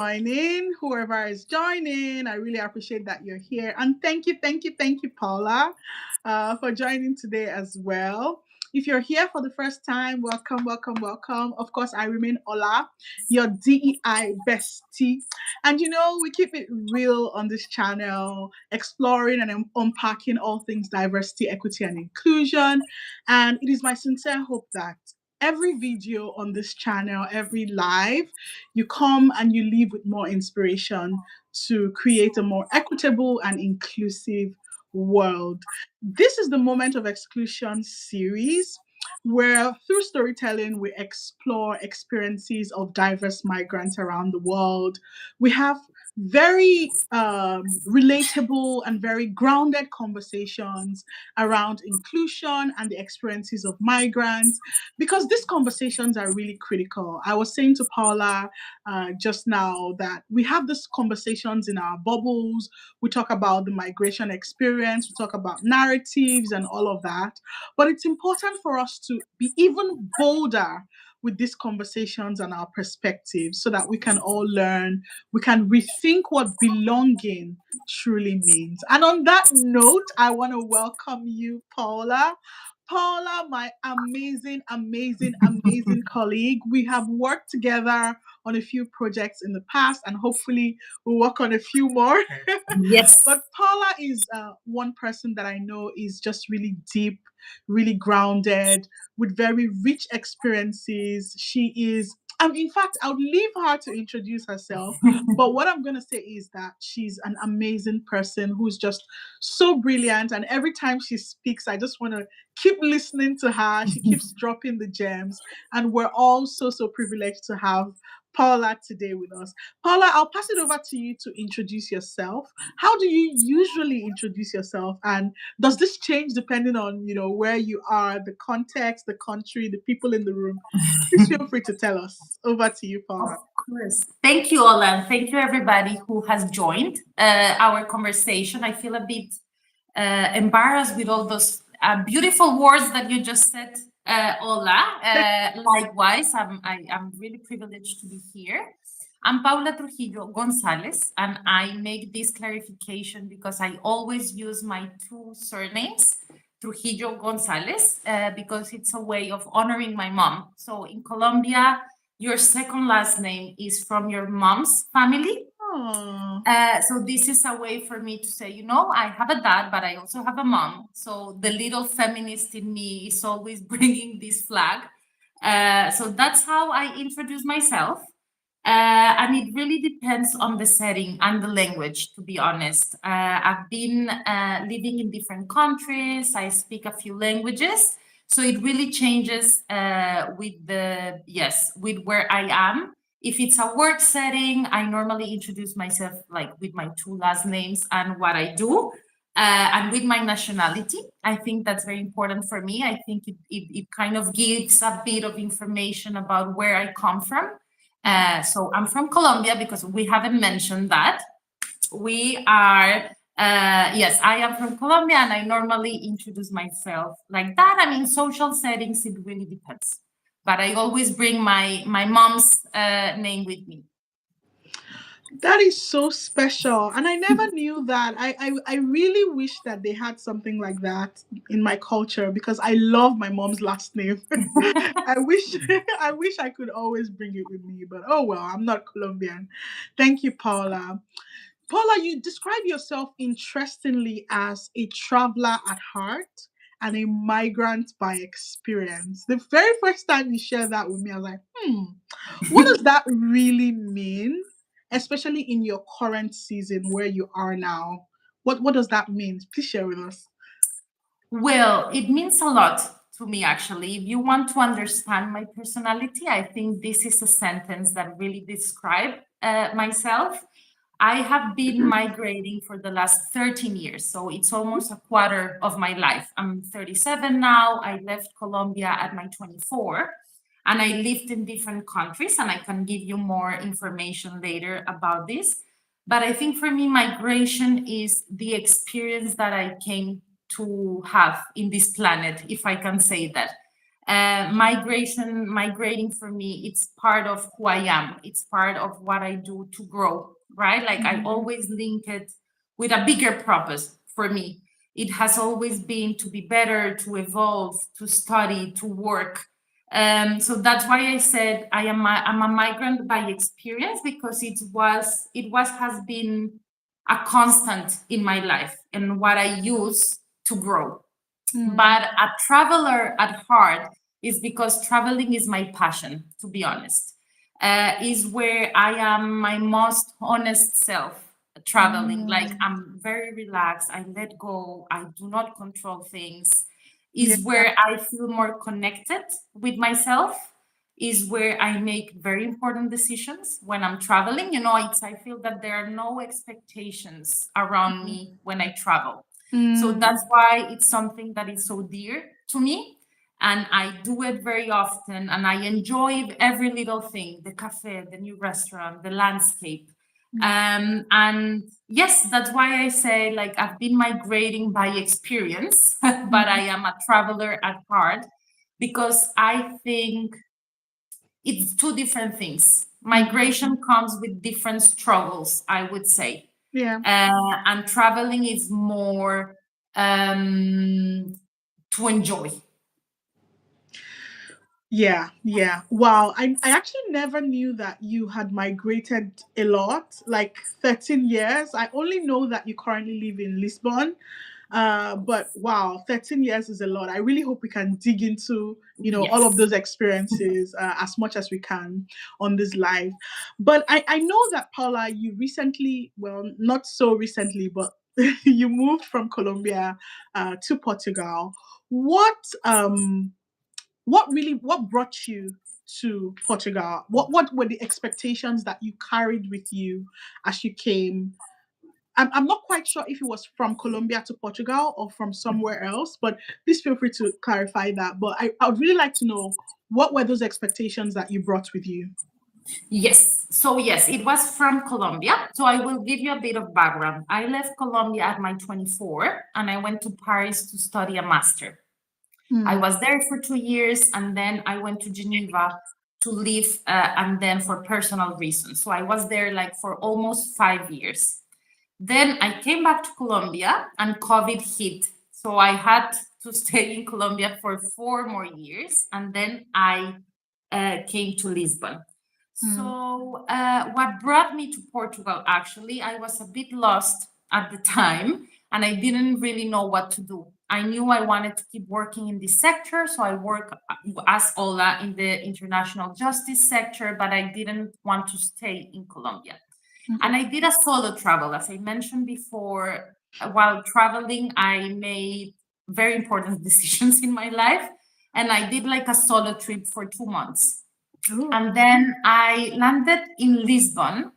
joining, whoever is joining. I really appreciate that you're here. And thank you, Paula, for joining today as well. If you're here for the first time, welcome. Of course, I remain Ola, your DEI bestie. And we keep it real on this channel, exploring and unpacking all things diversity, equity, and inclusion. And it is my sincere hope that every video on this channel, every live, you come and you leave with more inspiration to create a more equitable and inclusive world. This is the Moment of Exclusion series where through storytelling we explore experiences of diverse migrants around the world. We have very relatable and very grounded conversations around inclusion and the experiences of migrants because these conversations are really critical. I was saying to Paula just now that we have these conversations in our bubbles. We talk about the migration experience, we talk about narratives and all of that. But it's important for us to be even bolder with these conversations and our perspectives so that we can all learn, we can rethink what belonging truly means. And on that note, I want to welcome you, Paula. Paula, my amazing colleague. We have worked together on a few projects in the past, and hopefully we'll work on a few more. Yes. But Paula is one person that I know is just really deep, really grounded, with very rich experiences. She is, in fact, I'll leave her to introduce herself. But what I'm going to say is that she's an amazing person who's just so brilliant. And every time she speaks, I just want to keep listening to her. She keeps dropping the gems. And we're all so privileged to have Paula today with us. Paula, I'll pass it over to you to introduce yourself. How do you usually introduce yourself? And does this change depending on, where you are, the context, the country, the people in the room? Please feel free to tell us. Over to you, Of Paula. course. Thank you, Ola, and thank you everybody who has joined our conversation. I feel a bit embarrassed with all those beautiful words that you just said, Ola. Likewise, I'm really privileged to be here. I'm Paula Trujillo González, and I make this clarification because I always use my two surnames, Trujillo González, because it's a way of honoring my mom. So in Colombia, your second last name is from your mom's family. So this is a way for me to say, I have a dad, but I also have a mom. So the little feminist in me is always bringing this flag. So that's how I introduce myself. And it really depends on the setting and the language, to be honest. I've been living in different countries. I speak a few languages. So it really changes with where I am. If it's a work setting, I normally introduce myself like with my two last names and what I do, and with my nationality. I think that's very important for me. I think it kind of gives a bit of information about where I come from. So I'm from Colombia because we haven't mentioned that. We are yes, I am from Colombia, and I normally introduce myself like that. I mean, social settings, it really depends. But I always bring my mom's name with me. That is so special. And I never knew that. I really wish that they had something like that in my culture because I love my mom's last name. I wish I wish I could always bring it with me, but oh well, I'm not Colombian. Thank you, Paula. Paula, you describe yourself interestingly as a traveler at heart and a migrant by experience. The very first time you shared that with me, I was like, what does that really mean? Especially in your current season where you are now. What does that mean? Please share with us. Well, it means a lot to me, actually. If you want to understand my personality, I think this is a sentence that really describes myself. I have been migrating for the last 13 years, so it's almost a quarter of my life. I'm 37 now. I left Colombia at my 24, and I lived in different countries, and I can give you more information later about this. But I think for me, migration is the experience that I came to have in this planet, if I can say that. Migrating for me, it's part of who I am. It's part of what I do to grow, right? Like I always link it with a bigger purpose for me. It has always been to be better, to evolve, to study, to work. So that's why I said I'm a migrant by experience, because it was has been a constant in my life and what I use to grow. But a traveler at heart is because traveling is my passion, to be honest. Is where I am my most honest self traveling. Like I'm very relaxed, I let go, I do not control things. Yeah. Is where I feel more connected with myself, is where I make very important decisions when I'm traveling. I feel that there are no expectations around me when I travel. So that's why it's something that is so dear to me. And I do it very often. And I enjoy every little thing, the cafe, the new restaurant, the landscape. And yes, that's why I say, like, I've been migrating by experience, but I am a traveler at heart, because I think it's two different things. Migration comes with different struggles, I would say. Yeah. And traveling is more to enjoy. Yeah. Wow. I actually never knew that you had migrated a lot, like 13 years. I only know that you currently live in Lisbon. But wow, 13 years is a lot. I really hope we can dig into, all of Yes. those experiences as much as we can on this live. But I know that, Paula, you recently, well, not so recently, but you moved from Colombia to Portugal. What brought you to Portugal? What were the expectations that you carried with you as you came? I'm not quite sure if it was from Colombia to Portugal or from somewhere else, but please feel free to clarify that. But I would really like to know, what were those expectations that you brought with you? Yes. So yes, it was from Colombia. So I will give you a bit of background. I left Colombia at my 24 and I went to Paris to study a master. I was there for 2 years, and then I went to Geneva to live, and then for personal reasons. So I was there like for almost 5 years. Then I came back to Colombia and COVID hit. So I had to stay in Colombia for 4 more years, and then I came to Lisbon. So what brought me to Portugal, actually, I was a bit lost at the time and I didn't really know what to do. I knew I wanted to keep working in this sector. So I work as Ola in the international justice sector, but I didn't want to stay in Colombia. And I did a solo travel. As I mentioned before, while traveling, I made very important decisions in my life. And I did like a solo trip for 2 months. Ooh. And then I landed in Lisbon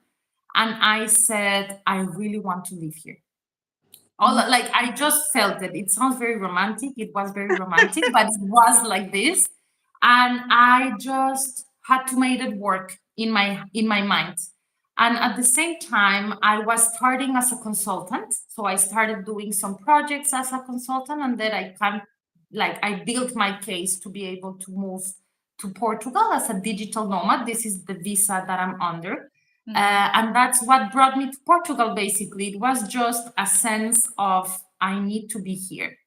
and I said, I really want to live here. Like I just felt it. It sounds very romantic. It was very romantic, but it was like this. And I just had to make it work in my mind. And at the same time, I was starting as a consultant. So I started doing some projects as a consultant, and then I built my case to be able to move to Portugal as a digital nomad. This is the visa that I'm under. And that's what brought me to Portugal, basically. It was just a sense of, I need to be here.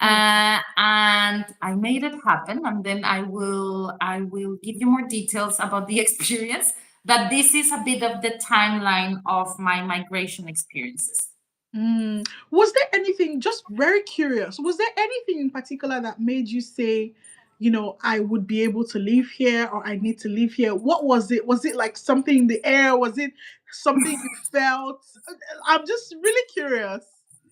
And I made it happen. And then I will give you more details about the experience. But this is a bit of the timeline of my migration experiences. Was there anything, just very curious, was there anything in particular that made you say, I would be able to live here, or I need to live here? What was it? Was it like something in the air? Was it something you felt? I'm just really curious.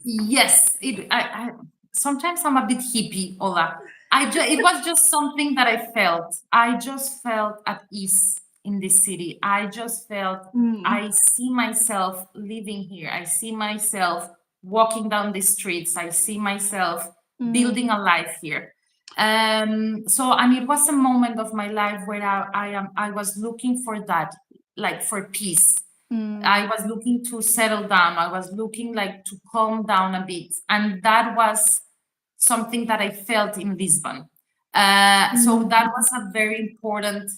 Yes, I sometimes I'm a bit hippie, Ola. It was just something that I felt. I just felt at ease in this city. I just felt I see myself living here. I see myself walking down the streets. I see myself building a life here. So, and it was a moment of my life where I was looking for that, like for peace. I was looking to settle down. I was looking like to calm down a bit. And that was something that I felt in Lisbon. So Mm. that was a very important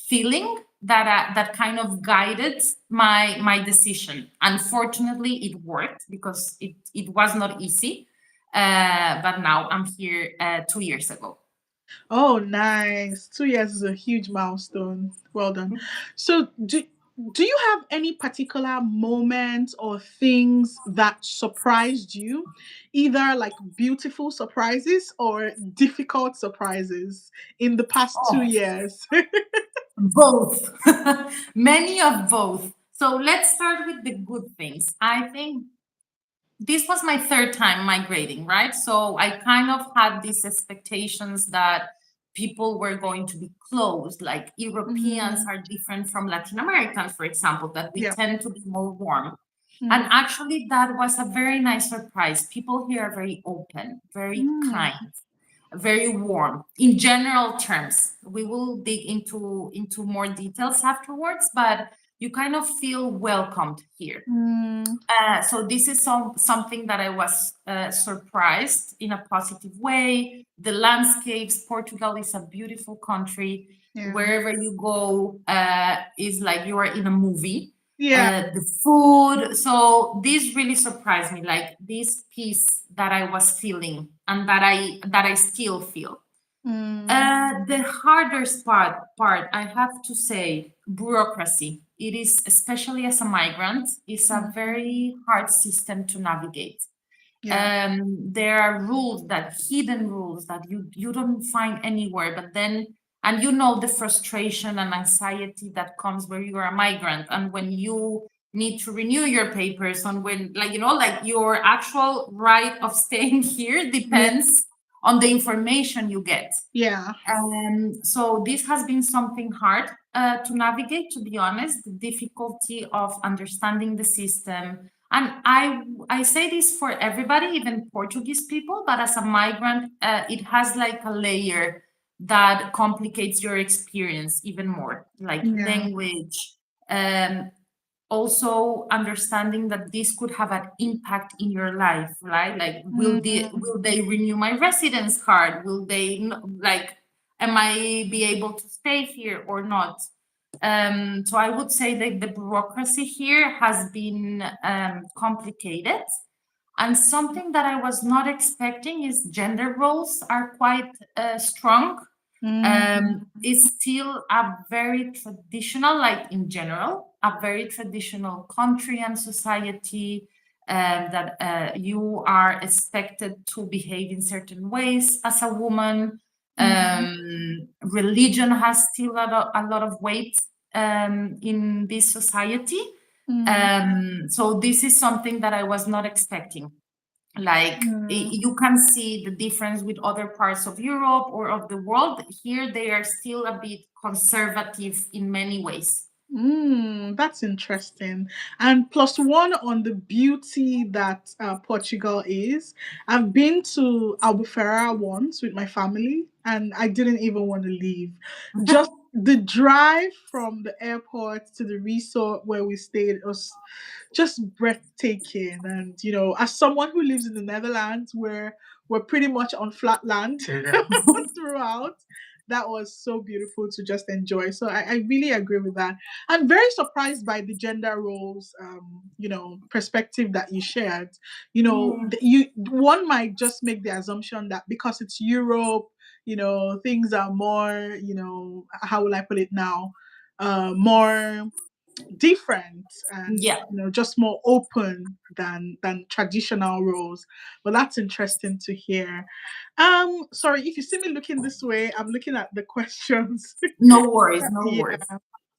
feeling that that kind of guided my decision. Unfortunately, it worked because it was not easy. But now I'm here 2 years ago. Oh, nice. 2 years is a huge milestone. Well done. So, do you have any particular moments or things that surprised you, either like beautiful surprises or difficult surprises in the past two Oh, years? both. Many of both. So let's start with the good things. I think this was my third time migrating, right? So I kind of had these expectations that people were going to be closed, like Europeans Mm, are different from Latin Americans, for example, that we yeah. tend to be more warm. And Mm, actually, that was a very nice surprise. People here are very open, very mm, kind, very warm in general terms. We will dig into more details afterwards, but you kind of feel welcomed here. mm, So this is something that I was surprised in a positive way. The landscapes, Portugal is a beautiful country. yeah. Wherever you go, is like you are in a movie. Yeah. The food, so this really surprised me. Like this peace that I was feeling and that I still feel. Mm, The hardest part, I have to say, bureaucracy. It is, especially as a migrant, is a mm, very hard system to navigate. yeah. There are rules, that hidden rules that you don't find anywhere, but then, and you know the frustration and anxiety that comes where you are a migrant and when you need to renew your papers, and when, like, like your actual right of staying here Yeah. depends on the information you get. Yeah. So this has been something hard to navigate, to be honest, the difficulty of understanding the system. And I say this for everybody, even Portuguese people, but as a migrant, it has like a layer that complicates your experience even more, like Yeah. language, um, also understanding that this could have an impact in your life, right? Like, Mm, will they renew my residence card? Will they like, am I be able to stay here or not? So I would say that the bureaucracy here has been complicated. And something that I was not expecting is gender roles are quite strong. mm, It's still a very traditional, like in general, a very traditional country and society, that you are expected to behave in certain ways as a woman. mm, Religion has still a lot of weight in this society. mm, So this is something that I was not expecting. Like, mm. you can see the difference with other parts of Europe or of the world. Here they are still a bit conservative in many ways. That's interesting. And plus one on the beauty that Portugal is. I've been to Albufeira once with my family, and I didn't even want to leave. Just the drive from the airport to the resort where we stayed was just breathtaking. And as someone who lives in the Netherlands, where we're pretty much on flat land throughout, that was so beautiful to just enjoy. So I really agree with that. I'm very surprised by the gender roles, perspective that you shared. One might just make the assumption that because it's Europe, things are more, how will I put it now, more different and Yeah. just more open than traditional roles. But that's interesting to hear. Sorry, if you see me looking this way, I'm looking at the questions. No worries, no Yeah, worries.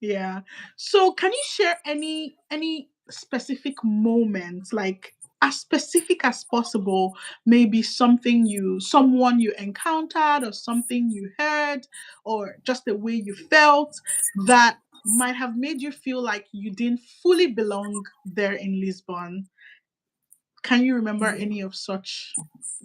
yeah. So can you share any specific moments, like as specific as possible, maybe someone you encountered or something you heard or just the way you felt that might have made you feel like you didn't fully belong there in Lisbon? Can you remember any of such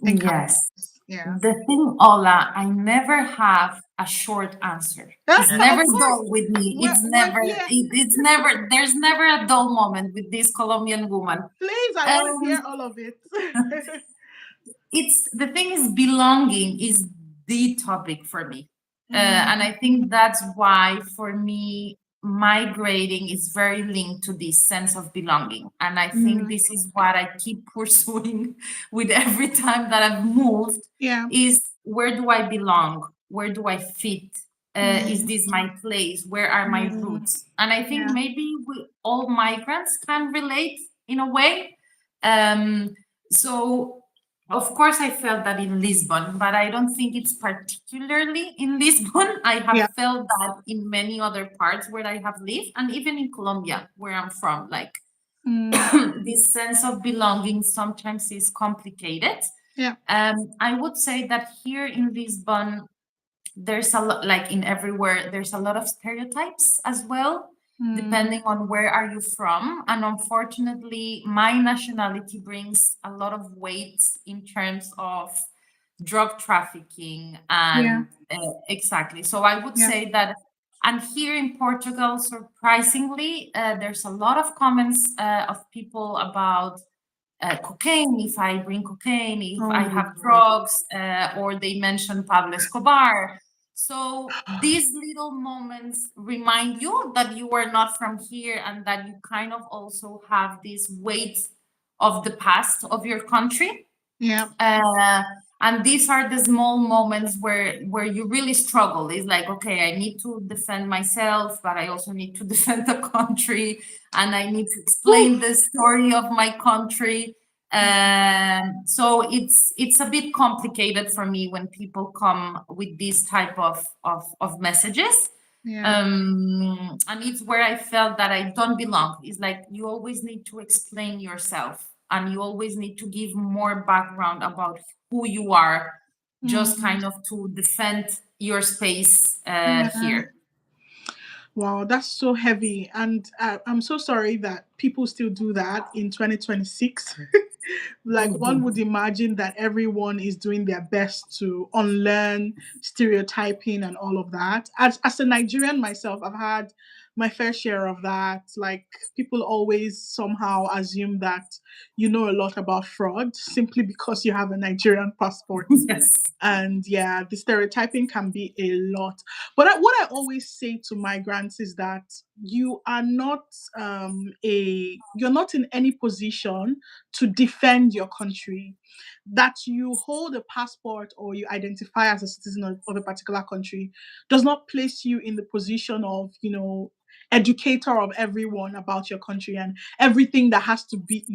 Yes. encounters? Yeah. The thing, Ola, I never have a short answer. It's never Of course. dull with me. We're, we're here. It's never, there's never a dull moment with this Colombian woman. Please, I want to Um, hear all of it. it's the thing is belonging is the topic for me. Mm, And I think that's why, for me, migrating is very linked to this sense of belonging. And I think mm, this is what I keep pursuing with every time that I've moved yeah. is, where do I belong? Where do I fit? Is Mm, this my place? Where are my mm, roots? And I think yeah. maybe we, all migrants can relate in a way. Um, so of course, I felt that in Lisbon, but I don't think it's particularly in Lisbon. I Yeah. have felt that in many other parts where I have lived, and even in Colombia, where I'm from. Like, Mm, this sense of belonging sometimes is complicated. yeah. I would say that here in Lisbon, there's a lot, like in everywhere, there's a lot of stereotypes as well, Mm, depending on where are you from. And unfortunately, my nationality brings a lot of weight in terms of drug trafficking yeah. and exactly. So I would Yeah. say that, and here in Portugal, surprisingly, there's a lot of comments of people about cocaine, if I bring cocaine, if Oh I my have God. drugs, or they mention Pablo Escobar. So these little moments remind you that you are not from here, and that you kind of also have this weight of the past of your country. Yeah. uh, and these are the small moments where you really struggle. It's like, okay, I need to defend myself, but I also need to defend the country, and I need to Whew. explain the story of my country. So it's a bit complicated for me when people come with this type of messages. Yeah. And it's where I felt that I don't belong. It's like you always need to explain yourself, and you always need to give more background about who you are, just Mm, kind of to defend your space yeah. here. Wow, that's so heavy. And I'm so sorry that people still do that in 2026. They Like, one do. would imagine that everyone is doing their best to unlearn stereotyping and all of that. As a Nigerian myself, I've had my fair share of that. Like, people always somehow assume that you know a lot about fraud simply because you have a Nigerian passport. Yes. And yeah, the stereotyping can be a lot. But what I always say to migrants is that you are not you're not in any position to defend your country. That you hold a passport or you identify as a citizen of a particular country does not place you in the position of, educator of everyone about your country and everything that has to be,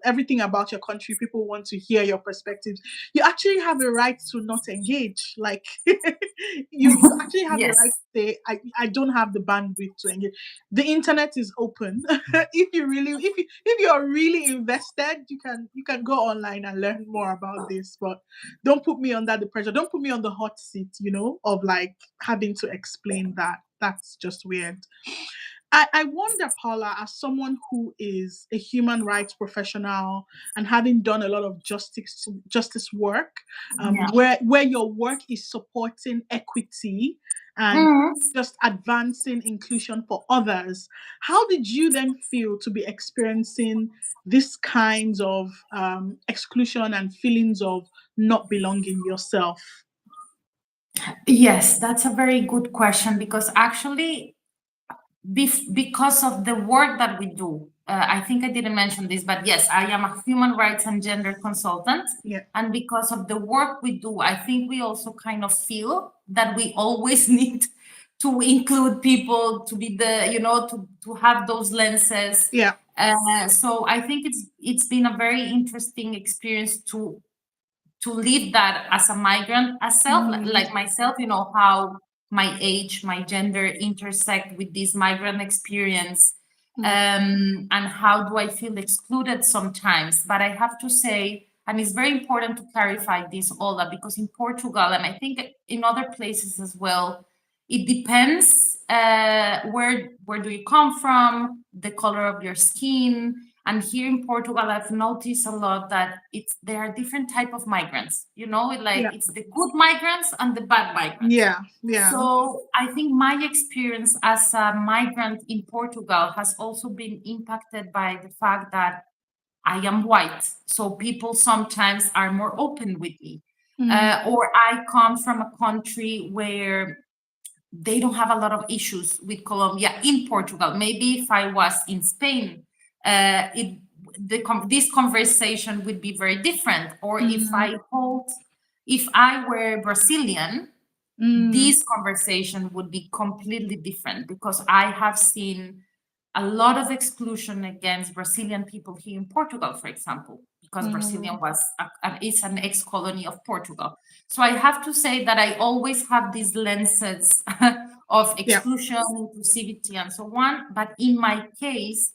everything about your country. People want to hear your perspectives. You actually have a right to not engage. Like, you actually have a right Yes. to say, I don't have the bandwidth to engage. The internet is open. If you're really invested, you can go online and learn more about this. But don't put me under the pressure. Don't put me on the hot seat, of like having to explain that. That's just weird. I wonder, Paula, as someone who is a human rights professional and having done a lot of justice work, Yeah. where your work is supporting equity and Mhm. just advancing inclusion for others, how did you then feel to be experiencing this kinds of exclusion and feelings of not belonging yourself? Yes, that's a very good question, because actually, because of the work that we do, I think I didn't mention this, but yes, I am a human rights and gender consultant. Yeah. And because of the work we do, I think we also kind of feel that we always need to include people, to be to have those lenses. Yeah. So I think it's been a very interesting experience to live that as a migrant, as Mm, like myself, how my age, my gender intersect with this migrant experience. mm, And how do I feel excluded sometimes? But I have to say, and it's very important to clarify this, Ola, because in Portugal, and I think in other places as well, it depends where do you come from, the color of your skin. And here in Portugal, I've noticed a lot that there are different type of migrants. yeah. It's the good migrants and the bad migrants. Yeah. Yeah. So I think my experience as a migrant in Portugal has also been impacted by the fact that I am white. So people sometimes are more open with me. Mm, or I come from a country where they don't have a lot of issues with Colombia in Portugal. Maybe if I was in Spain, this conversation would be very different. Or mm, if I were Brazilian, mm, this conversation would be completely different, because I have seen a lot of exclusion against Brazilian people here in Portugal, for example, because mm. Brazilian is an ex-colony of Portugal. So I have to say that I always have these lenses of Yeah. exclusion, inclusivity, and so on. But in my case,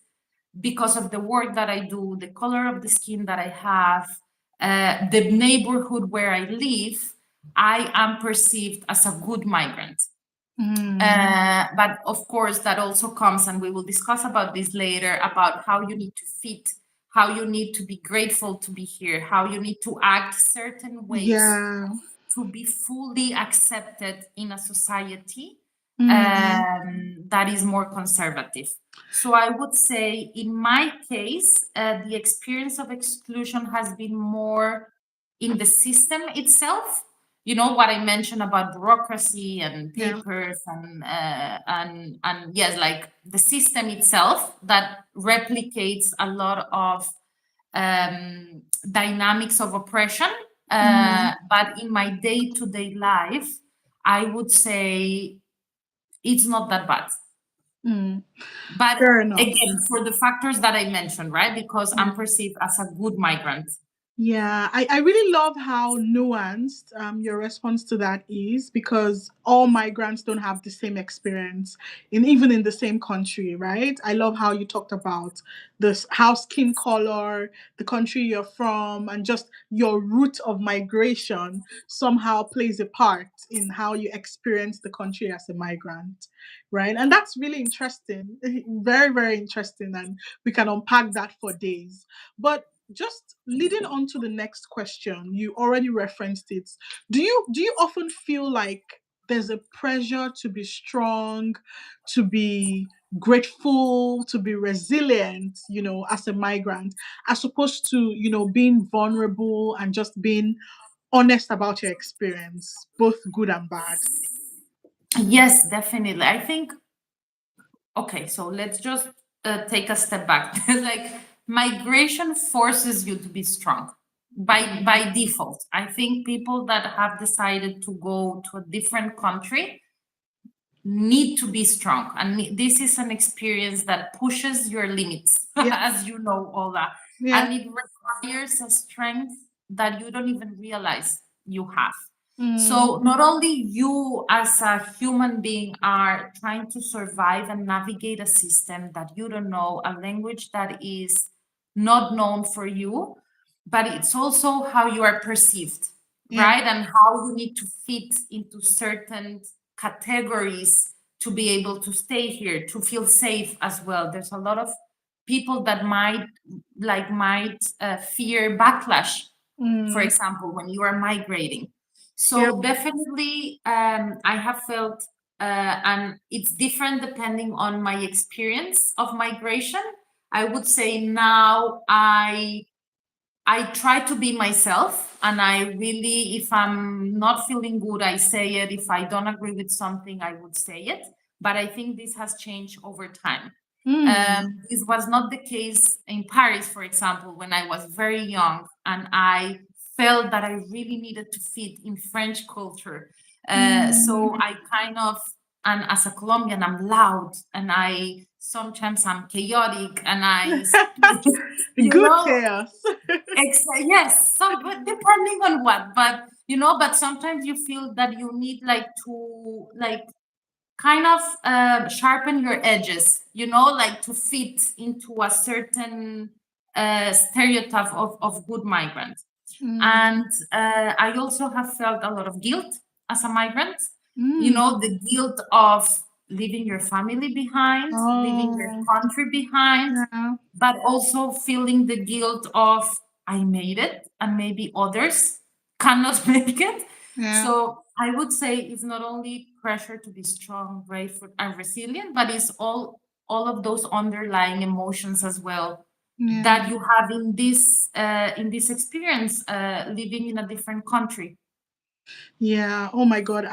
because of the work that I do, the color of the skin that I have, the neighborhood where I live, I am perceived as a good migrant. Mm, But of course, that also comes, and we will discuss about this later, about how you need to fit, how you need to be grateful to be here, how you need to act certain ways yeah. to be fully accepted in a society Mm, that is more conservative. So I would say, in my case, the experience of exclusion has been more in the system itself. You know what I mentioned about bureaucracy and yeah. papers, and yes, like the system itself that replicates a lot of dynamics of oppression. Mm, But in my day-to-day life, I would say it's not that bad. mm. But Fair enough. again, for the factors that I mentioned, right? Because Yeah. I'm perceived as a good migrant. Yeah, I really love how nuanced your response to that is, because all migrants don't have the same experience in even in the same country, right? I love how you talked about this, how skin color, the country you're from, and just your route of migration somehow plays a part in how you experience the country as a migrant, right? And that's really interesting, very, very interesting, and we can unpack that for days. But just leading on to the next question, you already referenced it. Do you often feel like there's a pressure to be strong, to be grateful, to be resilient, as a migrant, as opposed to, being vulnerable and just being honest about your experience, both good and bad? Yes, definitely. I think, okay, so let's just take a step back. Like, migration forces you to be strong by default. I think people that have decided to go to a different country need to be strong, and this is an experience that pushes your limits, Yeah. as you know, Ola, Yeah. and it requires a strength that you don't even realize you have. Mm, So not only you as a human being are trying to survive and navigate a system that you don't know, a language that is not known for you, but it's also how you are perceived, yeah. right? And how you need to fit into certain categories to be able to stay here, to feel safe as well. There's a lot of people that might fear backlash, for Mm, example, when you are migrating. yep. So definitely, I have felt, and it's different depending on my experience of migration. I would say now I try to be myself, and I really, if I'm not feeling good, I say it. If I don't agree with something, I would say it. But I think this has changed over time. Mm, This was not the case in Paris, for example, when I was very young and I felt that I really needed to fit in French culture. So mm. I kind of, and as a Colombian, I'm loud, and I sometimes I'm chaotic, and you Good know, chaos. yes. So, but depending on what, but but sometimes you feel that you need like to kind of sharpen your edges, like to fit into a certain stereotype of good migrant. Mm, And I also have felt a lot of guilt as a migrant, mm. the guilt of leaving your family behind, leaving your Oh, country behind, yeah, but also feeling the guilt of I made it and maybe others cannot make it. yeah, So I would say it's not only pressure to be strong, grateful, and resilient, but it's all of those underlying emotions as well yeah. that you have in this experience living in a different country. Yeah. Oh my God.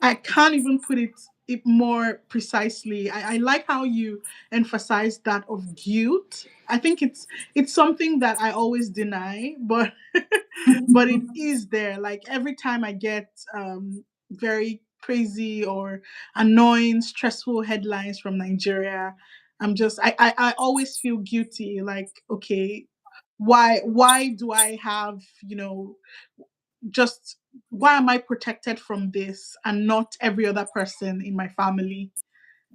I can't even put it more precisely. I like how you emphasize that of guilt. I think it's something that I always deny, but but it is there. Like every time I get very crazy or annoying, stressful headlines from Nigeria, I always feel guilty. Like, okay, why do I have, just why am I protected from this and not every other person in my family?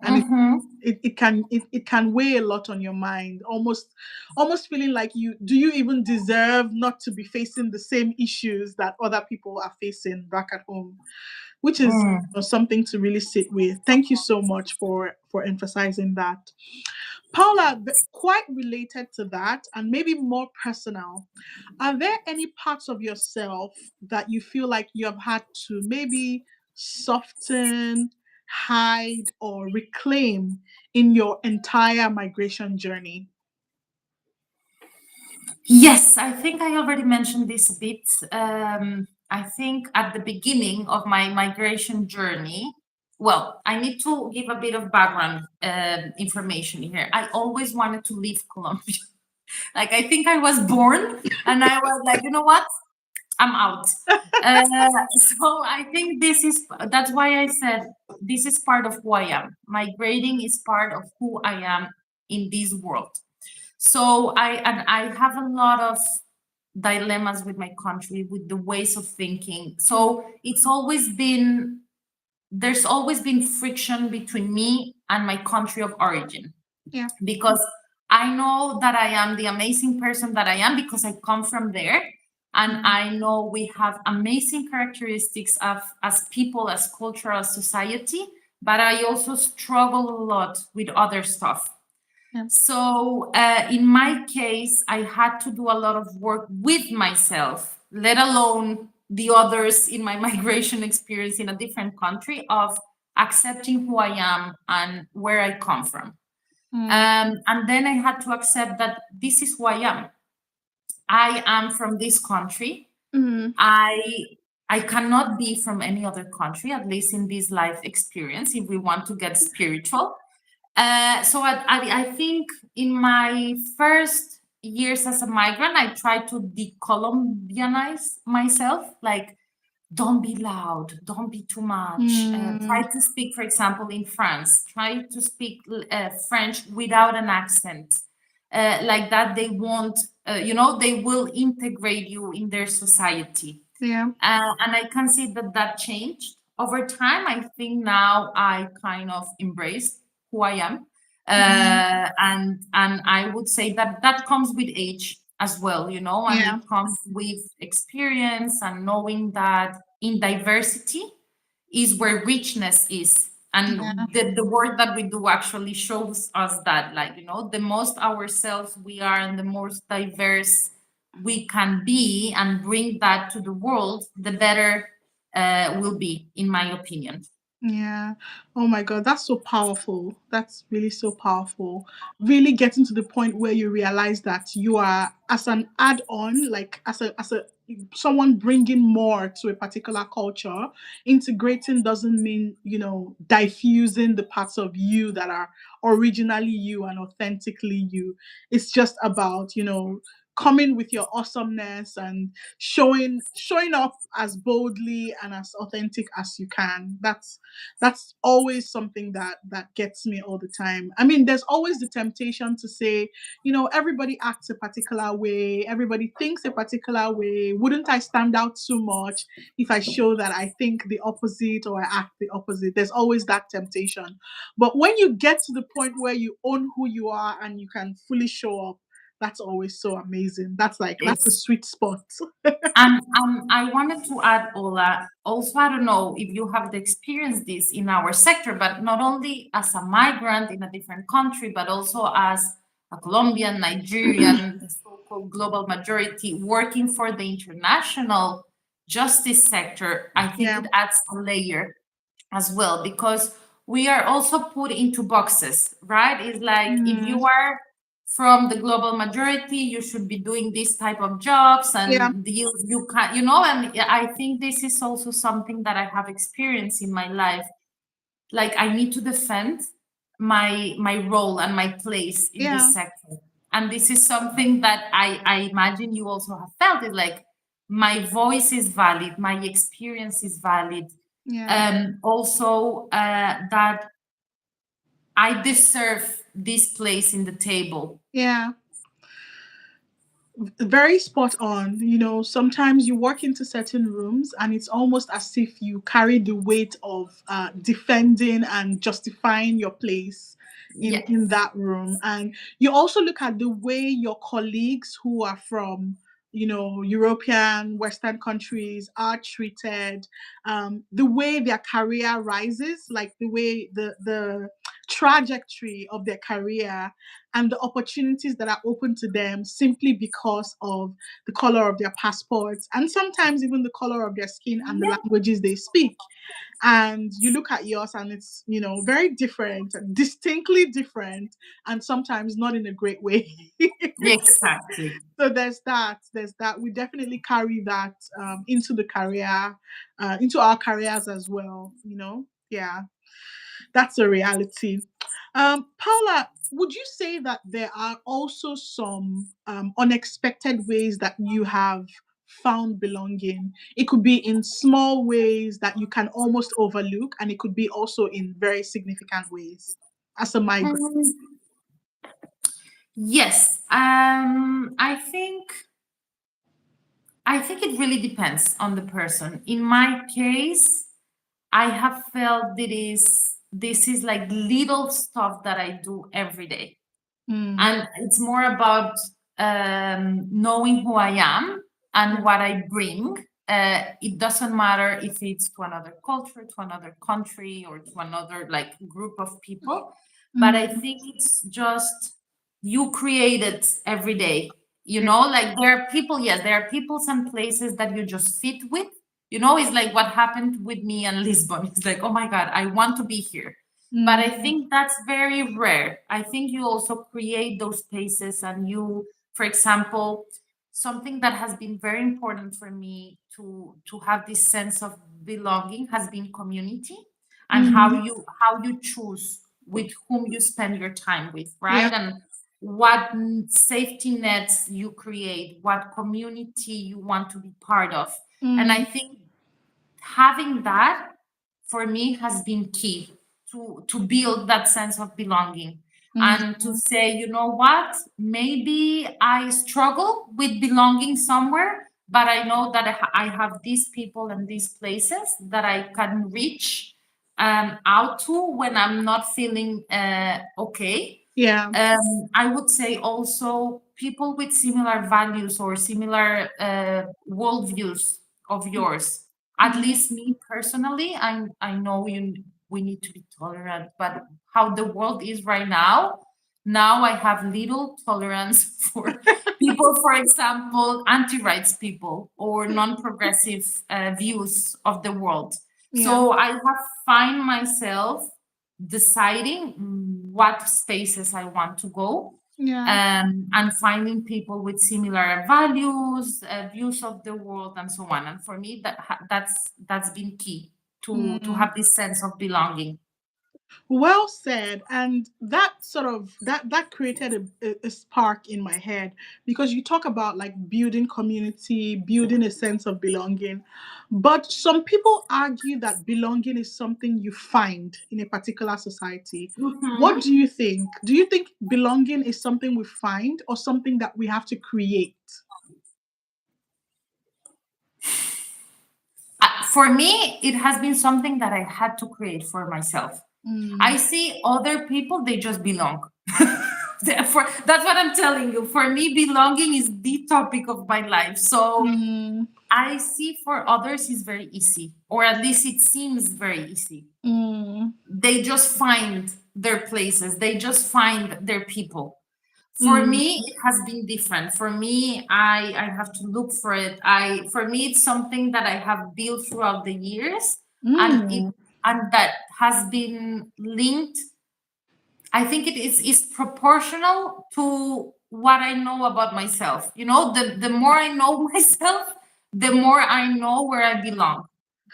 And Mm-hmm. it can weigh a lot on your mind, almost feeling like you even deserve not to be facing the same issues that other people are facing back at home, which is something to really sit with. Thank you so much for emphasizing that. Paula, quite related to that and maybe more personal, are there any parts of yourself that you feel like you have had to maybe soften, hide, or reclaim in your entire migration journey? Yes, I think I already mentioned this a bit. I think at the beginning of my migration journey, well, I need to give a bit of background information here. I always wanted to leave Colombia. Like, I think I was born and I was like, you know what? I'm out. So I think that's why I said this is part of who I am. Migrating is part of who I am in this world. So I have a lot of dilemmas with my country, with the ways of thinking. So there's always been friction between me and my country of origin, Yeah. because I know that I am the amazing person that I am because I come from there. And I know we have amazing characteristics of as people, as culture, as society, but I also struggle a lot with other stuff. Yeah. So, in my case, I had to do a lot of work with myself, let alone the others in my migration experience in a different country, of accepting who I am and where I come from. Mm. And then I had to accept that this is who I am. I am from this country. Mm. I I cannot be from any other country, at least in this life experience, if we want to get spiritual. So I think in my first years as a migrant, I tried to decolombianize myself, like don't be loud, don't be too much. Try Mm. to speak, for example, in France, try to speak French without an accent. Like that, they won't, they will integrate you in their society. Yeah. And I can see that that changed over time. I think now I kind of embrace who I am, Mm. and I would say that that comes with age as well, and Yeah. it comes with experience and knowing that in diversity is where richness is. Yeah. And the work that we do actually shows us that, like, the most ourselves we are and the most diverse we can be and bring that to the world, the better will be, in my opinion. Yeah. Oh my God, that's so powerful. That's really so powerful. Really getting to the point where you realize that you are, as an add-on, like as a someone bringing more to a particular culture. Integrating doesn't mean, diffusing the parts of you that are originally you and authentically you. It's just about, coming with your awesomeness and showing up as boldly and as authentic as you can. That's always something that gets me all the time. I mean, there's always the temptation to say, everybody acts a particular way, everybody thinks a particular way. Wouldn't I stand out too much if I show that I think the opposite or I act the opposite? There's always that temptation. But when you get to the point where you own who you are and you can fully show up, that's always so amazing. That's the It's sweet spot. and I wanted to add, Ola, also, I don't know if you have experienced this in our sector, but not only as a migrant in a different country, but also as a Colombian, Nigerian, the so-called global majority working for the international justice sector. I think Yeah. it adds a layer as well, because we are also put into boxes, right? It's like if Mm. you are from the global majority, you should be doing this type of jobs, Yeah. and you can, you know. And I think this is also something that I have experienced in my life. Like, I need to defend my role and my place in Yeah. this sector. And this is something that I imagine you also have felt it, like my voice is valid, my experience is valid. Yeah. Also, that I deserve this place in the table. Yeah. Very spot on. Sometimes you walk into certain rooms and it's almost as if you carry the weight of defending and justifying your place in Yes. that room. And you also look at the way your colleagues who are from European, Western countries are treated, the way their career rises, like the way the trajectory of their career and the opportunities that are open to them simply because of the color of their passports and sometimes even the color of their skin and the Yeah. languages they speak. And you look at yours and it's, very different, distinctly different, and sometimes not in a great way. Exactly. So there's that. We definitely carry that into the career, into our careers as well. Yeah, that's a reality. Paula, would you say that there are also some unexpected ways that you have found belonging? It could be in small ways that you can almost overlook, and it could be also in very significant ways as a migrant. Yes. I think it really depends on the person. In my case, I have felt this is like little stuff that I do every day. Mm, And it's more about knowing who I am yeah. and what I bring. It doesn't matter if it's to another culture, to another country, or to another like group of people. But I Mm, think it's just you create it every day. yeah. Like there are people, yes, there are peoples and places that you just fit with. It's like what happened with me and Lisbon. It's like, oh my God, I want to be here. But I Mm, think that's very rare. I think you also create those spaces, and for example, something that has been very important for me to have this sense of belonging has been community, and how mm, you choose with whom you spend your time with, yeah. right? And what safety nets you create, what community you want to be part of. And I Mm, think having that for me has been key to build that sense of belonging, mm, and to say, you know what, maybe I struggle with belonging somewhere, but I know that I have these people and these places that I can reach out to when I'm not feeling okay. yeah. I would say also people with similar values or similar worldviews of yours. At Mm, least me personally, I know we need to be tolerant, but how the world is right now I have little tolerance for people, for example, anti-rights people or non-progressive views of the world. yeah. So I have find myself deciding what spaces I want to go, Yeah. and finding people with similar values, views of the world, and so on. And for me, that's been key to Mm. have this sense of belonging. Well said. And that sort of that created a spark in my head because you talk about like building community, building a sense of belonging. But some people argue that belonging is something you find in a particular society. What Mhm. do you think? Do you think belonging is something we find or something that we have to create? For me, it has been something that I had to create for myself. Mm, I see other people, they just belong. Therefore, that's what I'm telling you. For me, belonging is the topic of my life. So mm, I see for others is very easy, or at least it seems very easy. mm, They just find their places, they just find their people. For mm, me, it has been different. For me, I have to look for it. For me, it's something that I have built throughout the years, and mm, that has been linked. I think it is proportional to what I know about myself. You know, the more I know myself, the more I know where I belong.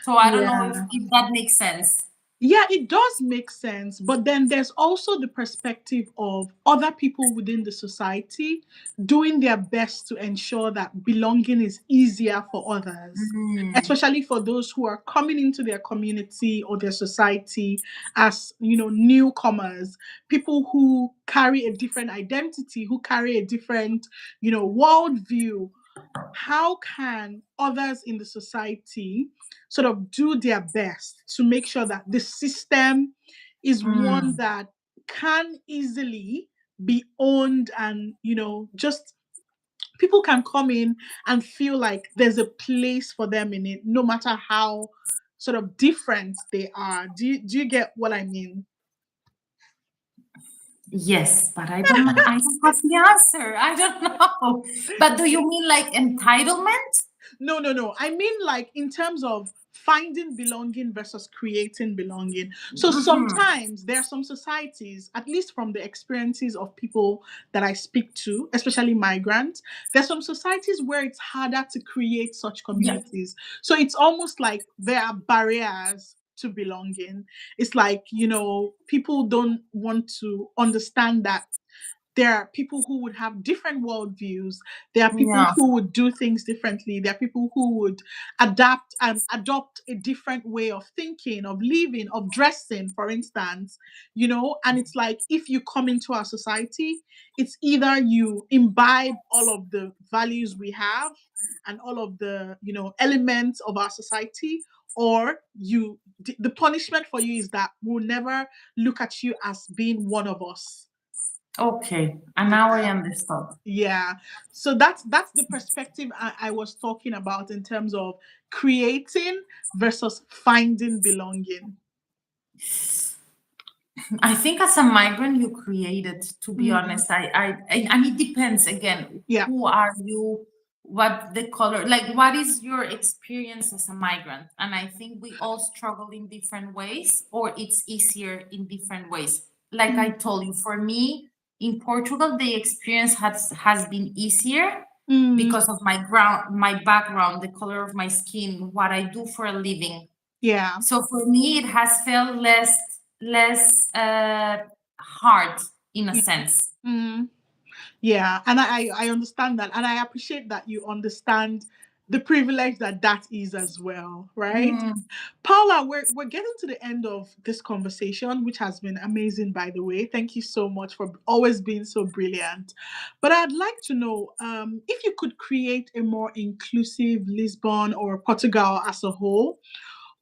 So I don't know Yeah. if that makes sense. Yeah, it does make sense. But then there's also the perspective of other people within the society doing their best to ensure that belonging is easier for others, Mm, especially for those who are coming into their community or their society as, newcomers, people who carry a different identity, who carry a different, worldview. How can others in the society sort of do their best to make sure that the system is one mm. that can easily be owned, and just people can come in and feel like there's a place for them in it, no matter how sort of different they are. Do you get what I mean? Yes, but I don't have the answer. I don't know. But do you mean like entitlement? No, no, no. I mean, like, in terms of finding belonging versus creating belonging. So Mhm. sometimes there are some societies, at least from the experiences of people that I speak to, especially migrants, there's some societies where it's harder to create such Yeah, communities. So it's almost like there are barriers to belonging. It's like, people don't want to understand that there are people who would have different worldviews. There are people yeah, who would do things differently. There are people who would adapt and adopt a different way of thinking, of living, of dressing, for instance. And it's like, if you come into our society, it's either you imbibe all of the values we have and all of the, elements of our society, or the punishment for you is that we'll never look at you as being one of us. okay. And now I Yeah. understood. Yeah. So that's the perspective I was talking about in terms of creating versus finding belonging. I think as a migrant, you created, to be Mm, honest. And it depends again, yeah. who are you, what the color, like what is your experience as a migrant? And I think we all struggle in different ways, or it's easier in different ways. Like I Mm, told you, for me in Portugal, the experience has been easier mm, because of my background, the color of my skin, what I do for a living. yeah. So for me, it has felt less hard in a Yeah. sense. Mm. Yeah, and I understand that, and I appreciate that you understand the privilege that is as well, right? Mm, Paula, we're getting to the end of this conversation, which has been amazing, by the way. Thank you so much for always being so brilliant. But I'd like to know, if you could create a more inclusive Lisbon or Portugal as a whole,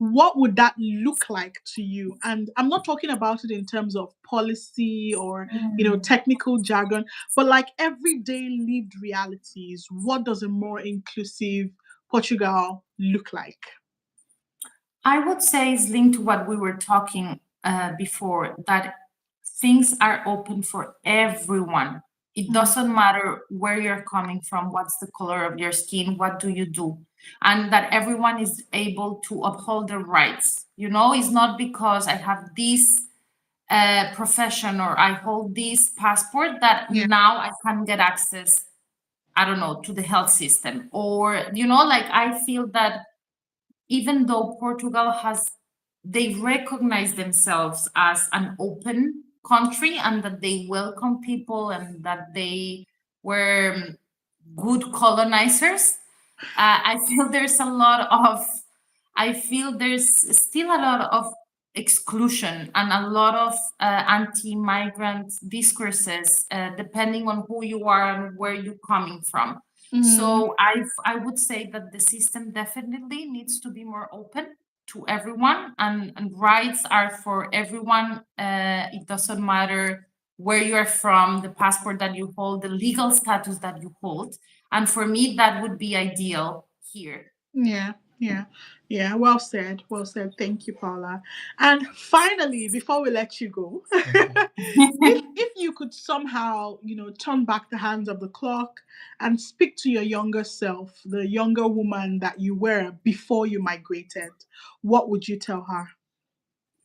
what would that look like to you? And I'm not talking about it in terms of policy or, mm. technical jargon, but like everyday lived realities. What does a more inclusive Portugal look like? I would say it's linked to what we were talking before, that things are open for everyone. It Mm, doesn't matter where you're coming from, what's the color of your skin, what do you do, and that everyone is able to uphold their rights. You know, it's not because I have this profession or I hold this passport that yeah, now I can get access, I don't know, to the health system. Or, you know, like I feel that even though Portugal has, they recognize themselves as an open country and that they welcome people and that they were good colonizers, I feel there's a lot of, I feel there's still a lot of exclusion and a lot of anti-migrant discourses, depending on who you are and where you're coming from. mm, So I would say that the system definitely needs to be more open to everyone, and rights are for everyone. It doesn't matter where you are from, the passport that you hold, the legal status that you hold. And for me, that would be ideal here. yeah, yeah, yeah. Well said. Well said. Thank you, Paula. And finally, before we let you go, if you could somehow, turn back the hands of the clock and speak to your younger self, the younger woman that you were before you migrated, what would you tell her?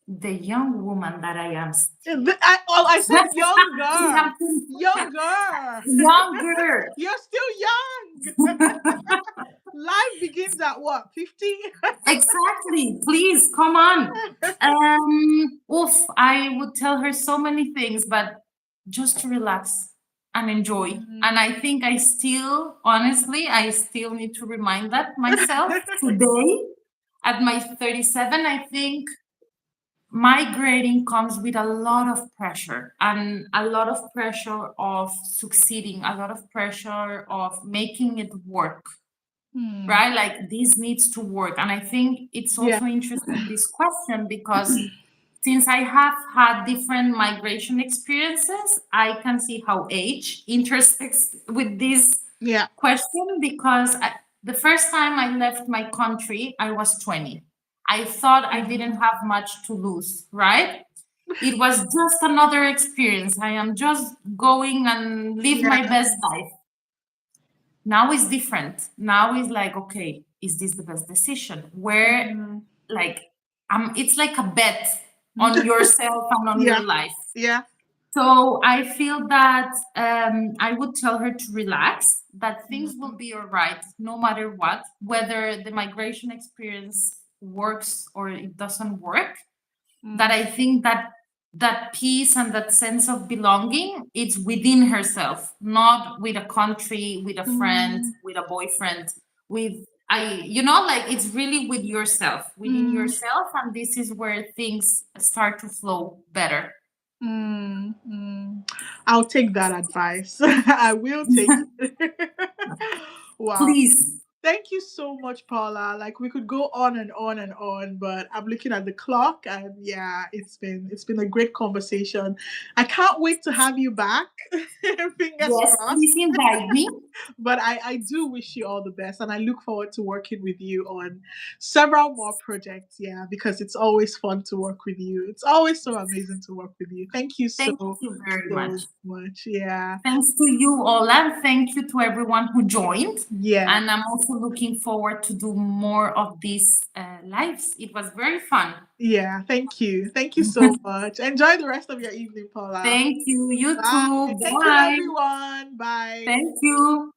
the young woman that I am still. I said See, younger. I'm too Younger. younger. You're still young. Life begins at what, 50? Exactly. Please come on. Oof, I would tell her so many things, but just to relax and enjoy. And I think I still, honestly, I still need to remind that myself today at my 37. I think migrating comes with a lot of pressure, and a lot of pressure of succeeding, a lot of pressure of making it work, right? Like this needs to work. And I think it's Yeah. also interesting, this question, because since I have had different migration experiences, I can see how age intersects with this Yeah. question, because the first time I left my country, I was 20. I thought I didn't have much to lose, right? It was just another experience. I am just going and live Yeah. my best life. Now is different. Now is like, okay, is this the best decision? Where, like, it's like a bet on yourself and on your Yeah. life. Yeah. So I feel that I would tell her to relax, that things will be all right no matter what, whether the migration experience works or it doesn't work. That I think that that peace and that sense of belonging, it's within herself, not with a country, with a friend, with a boyfriend, with like it's really with yourself, within yourself, and this is where things start to flow better. I'll take that advice. I will take it. Wow. Please. Thank you so much, Paula. Like we could go on and on and on, but I'm looking at the clock, and yeah, it's been a great conversation. I can't wait to have you back. Fingers Yes, crossed. please invite me. But I do wish you all the best, and I look forward to working with you on several more projects. Yeah, because it's always fun to work with you. It's always so amazing to work with you. Thank you Thank so you very much. so much. Yeah. Thanks to you, Ola. Thank you to everyone who joined. Yeah. And I'm also looking forward to do more of these lives. It was very fun. Yeah. Thank you. Thank you so much. Enjoy the rest of your evening, Paula. Thank you. You Bye. too. Thank you, Bye. everyone. Bye. Thank you.